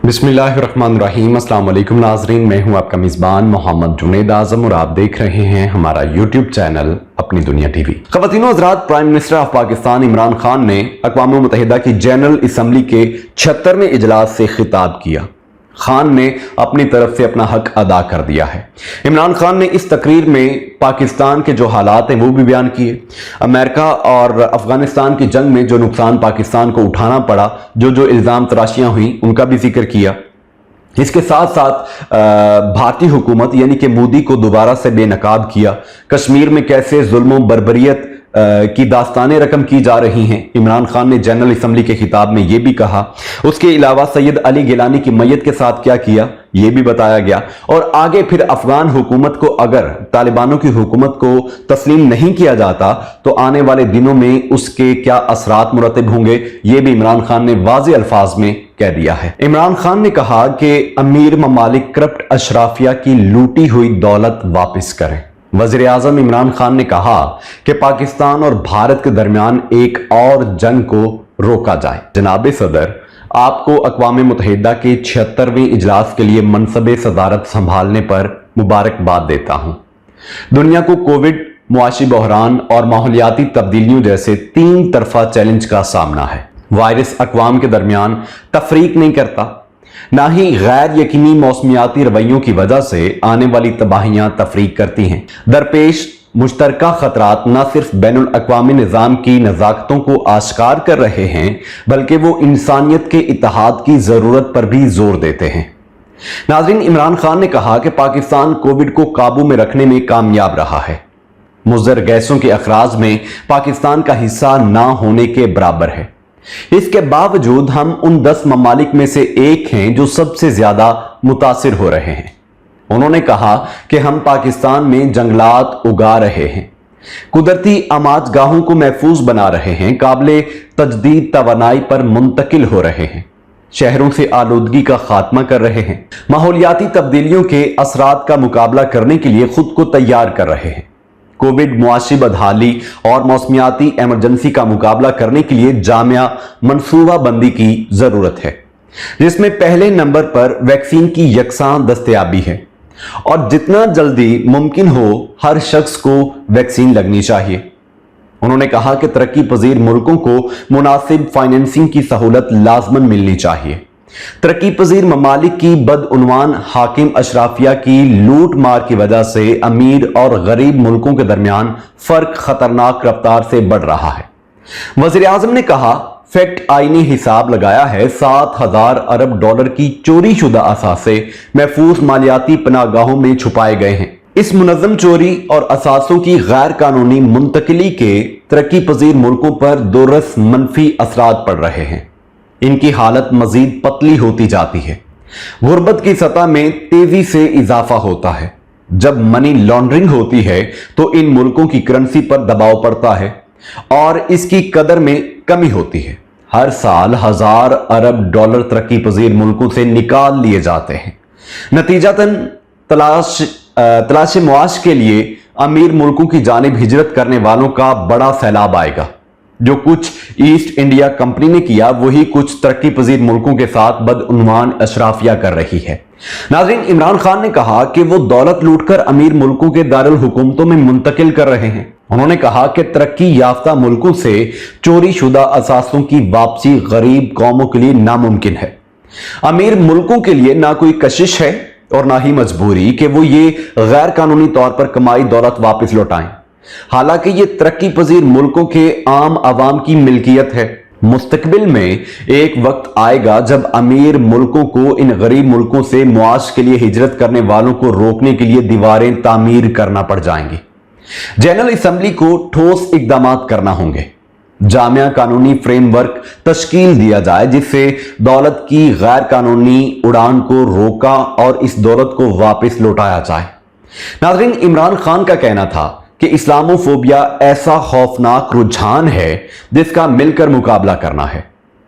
बिस्मिल्लाहिर्रहमानिर्रहीम। अस्सलाम वालेकुम नाज़रीन, मैं हूं आपका मेज़बान मोहम्मद जुनैद आज़म और आप देख रहे हैं हमारा यूट्यूब चैनल अपनी दुनिया टीवी। ख़वातीनो हज़रात, prime minister of Pakistan Imran Khan ने अक़वाम मुत्तहिदा की जनरल असम्बली के 76वें इजलास से खिताब किया। खान ने अपनी तरफ से अपना हक अदा कर दिया है। इमरान खान ने इस तकरीर में पाकिस्तान के जो हालात हैं वो भी बयान किए। अमेरिका और अफगानिस्तान की जंग में जो नुकसान पाकिस्तान को उठाना पड़ा, जो इल्ज़ाम तराशियां हुई, उनका भी जिक्र किया। इसके साथ साथ भारतीय हुकूमत यानी कि मोदी को दोबारा से बेनकाब किया। कश्मीर में कैसे जुल्म बर्बरियत की दास्तानें रकम की जा रही हैं, इमरान खान ने जनरल असम्बली के खिताब में यह भी कहा। उसके अलावा सैयद अली गिलानी की मैयत के साथ क्या किया यह भी बताया गया। और आगे फिर अफगान हुकूमत को अगर तालिबानों की हुकूमत को तस्लीम नहीं किया जाता तो आने वाले दिनों में उसके क्या असरात मुरतब होंगे, यह भी इमरान खान ने वाज़े अल्फाज में कह दिया है। इमरान खान ने कहा कि अमीर ममालिक करप्ट अशराफिया की लूटी हुई दौलत वापस करें। वज़ीर आज़म इमरान खान ने कहा कि पाकिस्तान और भारत के दरमियान एक और जंग को रोका जाए। जनाब सदर, आपको अक़वाम मुत्तहिदा के 76वें इजलास के लिए मनसब सदारत संभालने पर मुबारकबाद देता हूं। दुनिया को कोविड, मुआशी बहरान और माहौलियाती तब्दीलियों जैसे 3 तरफा चैलेंज का सामना है। वायरस अक़वाम के दरमियान तफरीक नहीं करता, ना ही गैर यकीनी मौसमियाती रवैयों की वजह से आने वाली तबाहियां तफरीक करती हैं। दरपेश मुश्तरका खतरात न सिर्फ बैनुल अक़वामी निज़ाम की नज़ाकतों को आश्कार कर रहे हैं, बल्कि वो इंसानियत के इत्तेहाद की ज़रूरत पर भी जोर देते हैं। नाज़रीन, इमरान खान ने कहा कि पाकिस्तान कोविड को काबू में रखने में कामयाब रहा है। मुज़र गैसों के अखराज में पाकिस्तान का हिस्सा ना होने के बराबर है। इसके बावजूद हम उन 10 ममालिक में से एक हैं जो सबसे ज्यादा मुतासिर हो रहे हैं। उन्होंने कहा कि हम पाकिस्तान में जंगलात उगा रहे हैं, कुदरती अमाजगाहों को महफूज बना रहे हैं, काबिले तजदीद तवानाई पर मुंतकिल हो रहे हैं, शहरों से आलूदगी का खात्मा कर रहे हैं, माहौलियाती तब्दीलियों के असरात का मुकाबला करने के लिए खुद को तैयार कर रहे हैं। कोविड, मुआशी बदहाली और मौसमियाती एमरजेंसी का मुकाबला करने के लिए जामिया मनसूबा बंदी की जरूरत है, जिसमें पहले नंबर पर वैक्सीन की यकसां दस्तयाबी है और जितना जल्दी मुमकिन हो हर शख्स को वैक्सीन लगनी चाहिए। उन्होंने कहा कि तरक्की पजीर मुल्कों को मुनासिब फाइनेंसिंग की सहूलत लाजमन मिलनी चाहिए। तरक्की पजीर ममालिक की बदउनवान हाकिम अशराफिया की लूट मार की वजह से अमीर और गरीब मुल्कों के दरमियान फर्क खतरनाक रफ्तार से बढ़ रहा है। वज़ीर आज़म ने कहा, फैक्ट आईनी हिसाब लगाया है 7,000 अरब डॉलर की चोरी शुदा असासे महफूज मालियाती पनागाहों में छुपाए गए हैं। इस मुनज़्ज़म चोरी और असासों की गैर कानूनी मुंतकिली के तरक्की पजीर मुल्कों पर दुरुस्त मनफी असरात पड़ रहे हैं। इनकी हालत मजीद पतली होती जाती है। गुर्बत की सतह में तेजी से इजाफा होता है। जब मनी लॉन्ड्रिंग होती है तो इन मुल्कों की करेंसी पर दबाव पड़ता है और इसकी कदर में कमी होती है। हर साल 1,000 अरब डॉलर तरक्की पजीर मुल्कों से निकाल लिए जाते हैं। नतीजतन तलाश मुआश के लिए अमीर मुल्कों की जानिब हिजरत करने वालों का बड़ा सैलाब आएगा। जो कुछ ईस्ट इंडिया कंपनी ने किया वही कुछ तरक्की पजीर मुल्कों के साथ बदउनवान अशराफिया कर रही है। नाज़रीन, इमरान खान ने कहा कि वो दौलत लूटकर अमीर मुल्कों के दारुल हुकूमतों में मुंतकिल कर रहे हैं। उन्होंने कहा कि तरक्की याफ्ता मुल्कों से चोरी शुदा असासों की वापसी गरीब कौमों के लिए नामुमकिन है। अमीर मुल्कों के लिए ना कोई कशिश है और ना ही मजबूरी कि वो ये गैर कानूनी तौर पर कमाई दौलत वापस लौटाएं। हालांकि ये तरक्की पजीर मुल्कों के आम आवाम की मिल्कियत है। मुस्तकबिल में एक वक्त आएगा जब अमीर मुल्कों को इन गरीब मुल्कों से मुआश के लिए हिजरत करने वालों को रोकने के लिए दीवारें तामीर करना पड़ जाएंगी। जनरल असम्बली को ठोस इकदाम करना होंगे। जामिया कानूनी फ्रेमवर्क तश्कील दिया जाए जिससे दौलत की गैर कानूनी उड़ान को रोका और इस दौलत को वापस लौटाया जाए। नाज़रीन, इमरान खान का कहना था कि इस्लामोफोबिया ऐसा खौफनाक रुझान है जिसका मिलकर मुकाबला करना है।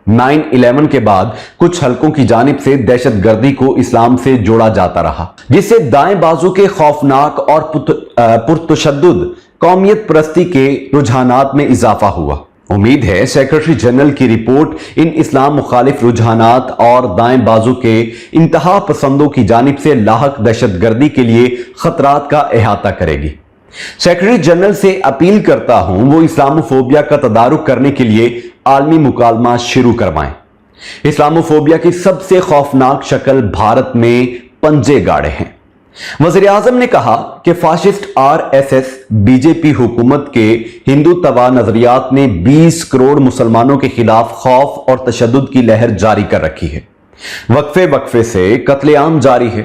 9/11 के बाद कुछ हलकों की जानिब से दहशतगर्दी को इस्लाम से जोड़ा जाता रहा, जिससे दाएं बाजू के खौफनाक और पुरतशद्दुद कौमियत परस्ती के रुझानात में इजाफा हुआ। उम्मीद है सेक्रेटरी जनरल की रिपोर्ट इन इस्लाम मुखालिफ रुझानात और दाएं बाजू के इंतहा पसंदों की जानिब से लाहक दहशतगर्दी के लिए खतरात का अहाता करेगी। सेक्रेटरी जनरल से अपील करता हूं वो इस्लामोफोबिया का तदारुक करने के लिए आलमी मुकालमा शुरू करवाएं। इस्लामोफोबिया की सबसे खौफनाक शक्ल भारत में पंजे गाड़े हैं। वज़ीर आज़म ने कहा कि फाशिस्ट RSS बीजेपी हुकूमत के हिंदू तवा नजरियात ने 20 करोड़ मुसलमानों के खिलाफ खौफ और तशद्दुद की लहर जारी कर रखी है। वक्फे वक्फे से कत्लेआम जारी है।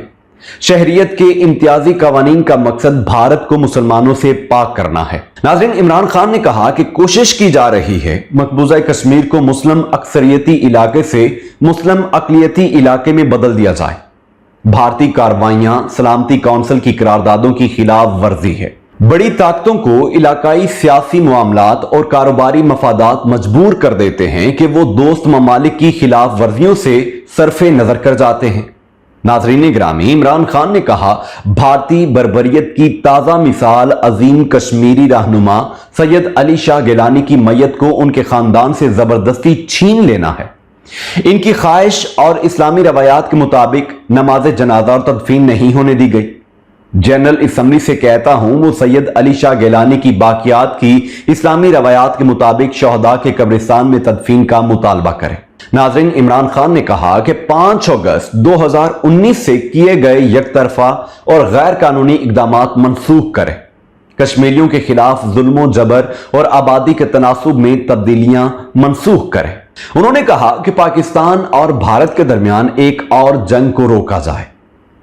शहरियत के इम्तियाजी कवानीन का मकसद भारत को मुसलमानों से पाक करना है। नाज़रीन, इमरान खान ने कहा कि कोशिश की जा रही है मकबूजा कश्मीर को मुस्लिम अक्सरियती इलाके से मुस्लिम अकलियती इलाके में बदल दिया जाए। भारतीय कार्रवाइयां सलामती काउंसिल की करारदादों की खिलाफ वर्जी है। बड़ी ताकतों को इलाकाई सियासी मामलात और कारोबारी मफादात मजबूर कर देते हैं कि वो दोस्त ममालिक की खिलाफ वर्जियों से सरफे नजर कर जाते हैं। नाज़रीन ग्रामी, इमरान खान ने कहा, भारतीय बर्बरियत की ताजा मिसाल अजीम कश्मीरी रहनुमा सैयद अली शाह गिलानी की मैयत को उनके खानदान से जबरदस्ती छीन लेना है। इनकी ख्वाहिश और इस्लामी रवायात के मुताबिक नमाज जनाजा और तदफीन नहीं होने दी गई। जनरल असम्बली से कहता हूं वो सैयद अली शाह गिलानी की बाकियात की इस्लामी रवायात के मुताबिक शहदा के कब्रिस्तान में तदफीन का मुतालबा करें। नाज़रीन, इमरान खान ने कहा कि 5 अगस्त 2019 से किए गए यकतरफा और गैर कानूनी इकदामात मनसूख करें। कश्मीरियों के खिलाफ जुल्म जबर और आबादी के तनासुब में तब्दीलियां मनसूख करें। उन्होंने कहा कि पाकिस्तान और भारत के दरमियान एक और जंग को रोका जाए।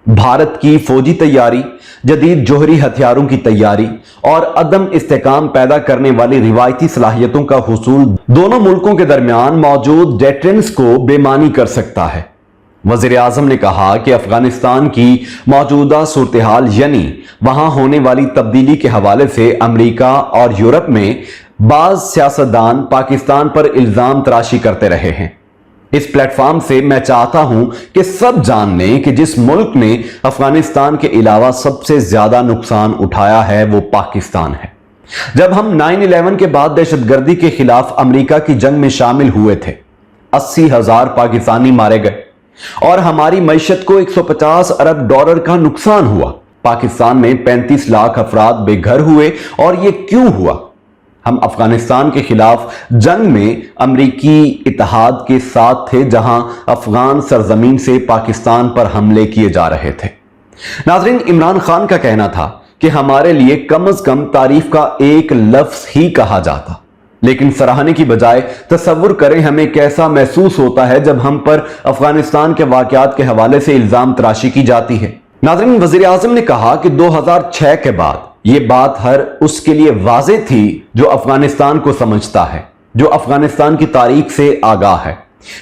भारत की फौजी तैयारी, जदीद जोहरी हथियारों की तैयारी और अदम इस्तेकाम पैदा करने वाली रिवायती सलाहियतों का हुसूल दोनों मुल्कों के दरमियान मौजूद डेटरेंस को बेमानी कर सकता है। वज़ीर आज़म ने कहा कि अफगानिस्तान की मौजूदा सूरत हाल यानी वहां होने वाली तब्दीली के हवाले से अमेरिका और यूरोप में बाज सियासतदान पाकिस्तान पर इल्जाम तराशी करते रहे हैं। इस प्लेटफॉर्म से मैं चाहता हूं कि सब जान लें कि जिस मुल्क ने अफगानिस्तान के अलावा सबसे ज्यादा नुकसान उठाया है वो पाकिस्तान है। जब हम 9/11 के बाद दहशतगर्दी के खिलाफ अमेरिका की जंग में शामिल हुए थे, 80,000 पाकिस्तानी मारे गए और हमारी मईशत को $150 अरब का नुकसान हुआ। पाकिस्तान में 35 लाख अफराद बेघर हुए। और ये क्यों हुआ? हम अफगानिस्तान के खिलाफ जंग में अमरीकी इत्तेहाद के साथ थे, जहां अफगान सरजमीन से पाकिस्तान पर हमले किए जा रहे थे। नाज़रीन, इमरान खान का कहना था कि हमारे लिए कम अज कम तारीफ का एक लफ्ज ही कहा जाता, लेकिन सराहने की बजाय तसव्वुर करें हमें कैसा महसूस होता है जब हम पर अफगानिस्तान के वाकयात के हवाले से इल्जाम तराशी की जाती है। नाज़रीन, वज़ीर आज़म ने कहा कि 2006 के बाद ये बात हर उसके लिए वाज़े थी जो अफगानिस्तान को समझता है, जो अफगानिस्तान की तारीख से आगाह है,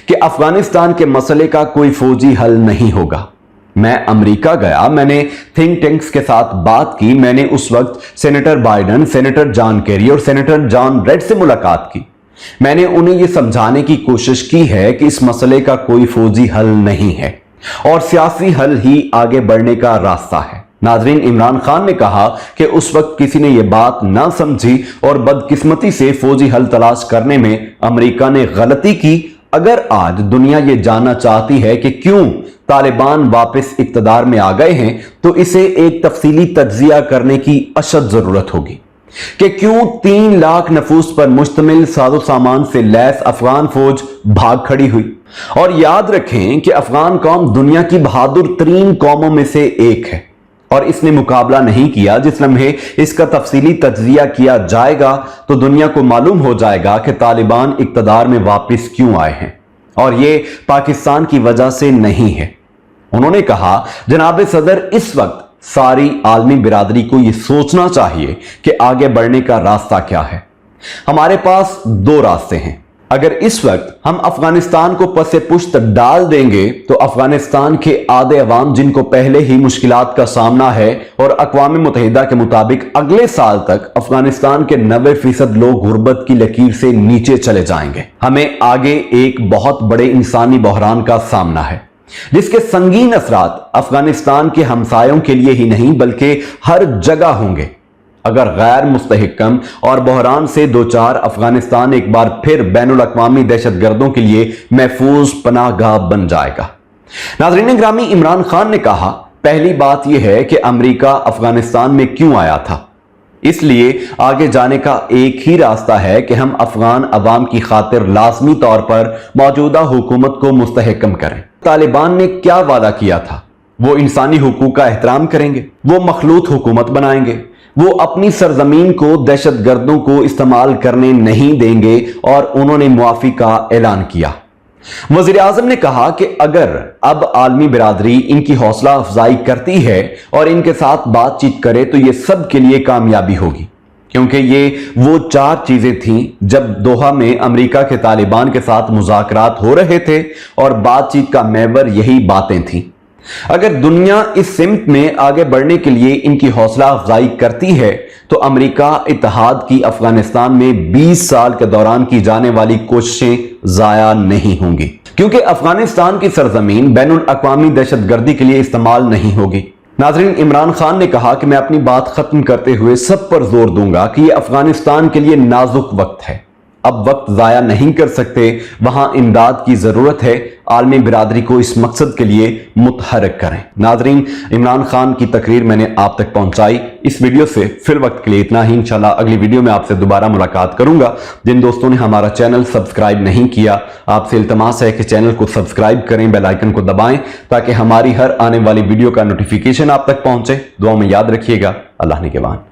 कि अफगानिस्तान के मसले का कोई फौजी हल नहीं होगा। मैं अमेरिका गया, मैंने थिंक टैंक्स के साथ बात की। मैंने उस वक्त senator Biden, senator John Kerry और सेनेटर जॉन रेड से मुलाकात की। मैंने उन्हें यह समझाने की कोशिश की है कि इस मसले का कोई फौजी हल नहीं है और सियासी हल ही आगे बढ़ने का रास्ता है। नाज़रीन, इमरान खान ने कहा कि उस वक्त किसी ने यह बात ना समझी और बदकिस्मती से फौजी हल तलाश करने में अमेरिका ने गलती की। अगर आज दुनिया ये जानना चाहती है कि क्यों तालिबान वापस इक्तदार में आ गए हैं, तो इसे एक तफसीली तज्जिया करने की अशद जरूरत होगी कि क्यों 3 लाख नफूस पर मुश्तमिल साजो सामान से लैस अफगान फौज भाग खड़ी हुई। और याद रखें कि अफगान कौम दुनिया की बहादुर तरीन कौमों में से एक है और इसने मुकाबला नहीं किया। जिस लम्हे इसका तफसीली तज्जिया किया जाएगा तो दुनिया को मालूम हो जाएगा कि तालिबान इक्तदार में वापस क्यों आए हैं और ये पाकिस्तान की वजह से नहीं है। उन्होंने कहा, जनाब सदर, इस वक्त सारी आलमी बिरादरी को यह सोचना चाहिए कि आगे बढ़ने का रास्ता क्या है। हमारे पास 2 रास्ते हैं। अगर इस वक्त हम अफगानिस्तान को पसे पुश्त डाल देंगे तो अफगानिस्तान के आधे अवाम, जिनको पहले ही मुश्किलात का सामना है और अक़वाम मुत्तहिदा के मुताबिक अगले साल तक अफगानिस्तान के 90% लोग गुर्बत की लकीर से नीचे चले जाएंगे। हमें आगे एक बहुत बड़े इंसानी बहरान का सामना है जिसके संगीन असरात अफगानिस्तान के हमसायों के लिए ही नहीं बल्कि हर जगह होंगे। اگر غیر مستحکم اور بحران سے دوچار افغانستان ایک بار پھر بین الاقوامی دہشت گردوں کے لیے محفوظ پناہ گاہ بن جائے گا۔ ناظرین گرامی، عمران خان نے کہا، پہلی بات یہ ہے کہ امریکہ افغانستان میں کیوں آیا تھا؟ اس لیے آگے جانے کا ایک ہی راستہ ہے کہ ہم افغان عوام کی خاطر لازمی طور پر موجودہ حکومت کو مستحکم کریں۔ طالبان نے کیا وعدہ کیا تھا؟ وہ انسانی حقوق کا احترام کریں گے، وہ مخلوط حکومت بنائیں گے، وہ اپنی سرزمین کو دہشت گردوں کو استعمال کرنے نہیں دیں گے، اور انہوں نے معافی کا اعلان کیا۔ وزیر اعظم نے کہا کہ اگر اب عالمی برادری ان کی حوصلہ افزائی کرتی ہے اور ان کے ساتھ بات چیت کرے تو یہ سب کے لیے کامیابی ہوگی، کیونکہ یہ وہ 4 چیزیں تھیں جب دوحہ میں امریکہ کے طالبان کے ساتھ مذاکرات ہو رہے تھے، اور بات چیت کا محور یہی باتیں تھیں۔ اگر دنیا اس سمت میں آگے بڑھنے کے لیے ان کی حوصلہ افزائی کرتی ہے تو امریکہ اتحاد کی افغانستان میں 20 سال کے دوران کی جانے والی کوششیں ضائع نہیں ہوں گی، کیونکہ افغانستان کی سرزمین بین الاقوامی دہشت گردی کے لیے استعمال نہیں ہوگی۔ ناظرین، عمران خان نے کہا کہ میں اپنی بات ختم کرتے ہوئے سب پر زور دوں گا کہ یہ افغانستان کے لیے نازک وقت ہے، اب وقت ضائع نہیں کر سکتے، وہاں امداد کی ضرورت ہے، عالمی برادری کو اس مقصد کے لیے متحرک کریں۔ ناظرین، عمران خان کی تقریر میں نے آپ تک پہنچائی۔ اس ویڈیو سے فی الوقت کے لیے اتنا ہی، انشاءاللہ اگلی ویڈیو میں آپ سے دوبارہ ملاقات کروں گا۔ جن دوستوں نے ہمارا چینل سبسکرائب نہیں کیا، آپ سے التماس ہے کہ چینل کو سبسکرائب کریں، بیل آئیکن کو دبائیں تاکہ ہماری ہر آنے والی ویڈیو کا نوٹیفیکیشن آپ تک پہنچے۔ دعاؤں میں یاد رکھیے گا۔ اللہ نگہبان۔